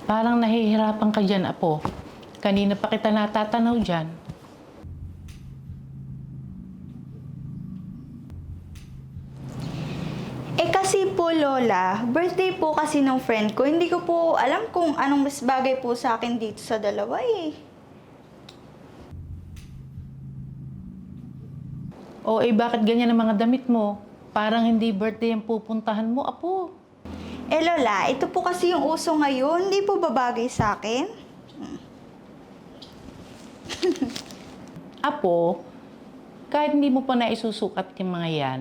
Parang nahihirapan ka dyan, Apo. Kanina pa kita natatanaw dyan. Kasi po, Lola, birthday po kasi ng friend ko. Hindi ko po alam kung anong mas bagay po sa akin dito sa dalawa eh. Bakit ganyan ang mga damit mo? Parang hindi birthday ang pupuntahan mo, Apo. Lola, ito po kasi yung uso ngayon. Hindi po babagay sa akin? Apo, kahit hindi mo pa naisusukat yung mga yan,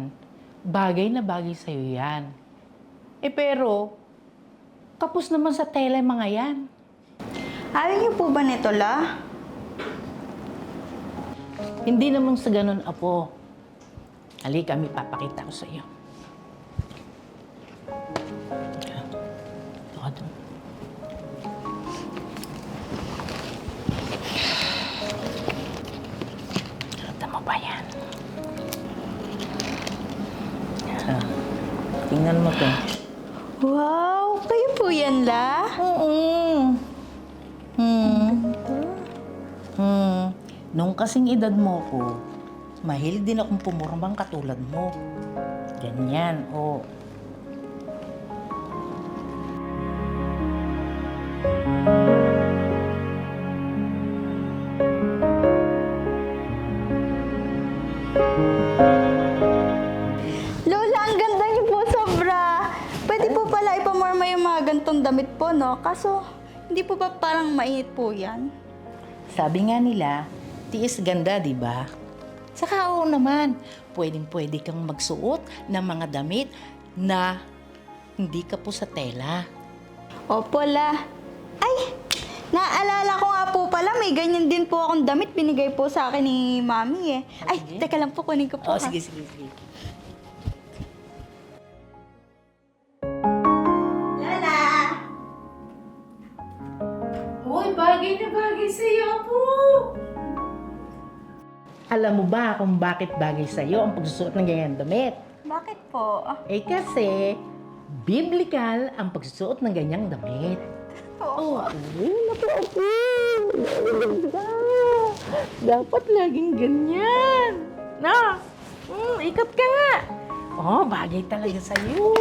bagay na bagay sa'yo yan. Pero, kapos naman sa tela yung mga yan. Ayaw niyo po ba nito, La? Hindi naman sa ganun, Apo. Halika, may papakita ko sa iyo. Ito ka doon. Nakita mo ba yan? Tingnan mo to. Wow! Kayo po yan, La? Oo. Nung kasing edad mo ko, mahilig din akong pumurmang katulad mo. Ganyan, Lola, ang ganda niyo po, sobra. Pwede po pala ipamorma yung mga gantong damit po, no? Kaso, hindi po ba parang mainit po yan? Sabi nga nila, tiis ganda, di ba? Saka oo naman, pwedeng-pwede kang magsuot ng mga damit na hindi ka po sa tela. Opo, La. Ay! Naalala ko nga po pala, may ganyan din po akong damit binigay po sa akin ni Mami eh. Ay, teka lang po, kunin ko po. ha. Sige. Lola! Uy, bagay na bagay sa'yo, Apo! Alam mo ba kung bakit bagay sa'yo ang pagsusuot ng ganyan damit? Bakit po? Kasi, biblical ang pagsusuot ng ganyang damit. Dapat laging ganyan. Na, ikat ka nga. Bagay talaga sa'yo.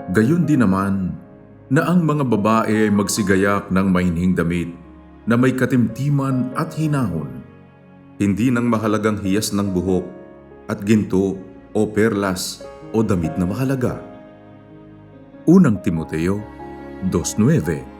Gayon din naman na ang mga babae ay magsigayak ng mahinhing damit na may katimtiman at hinahon, hindi ng mahalagang hiyas ng buhok at ginto o perlas o damit na mahalaga. Unang Timoteo 2:9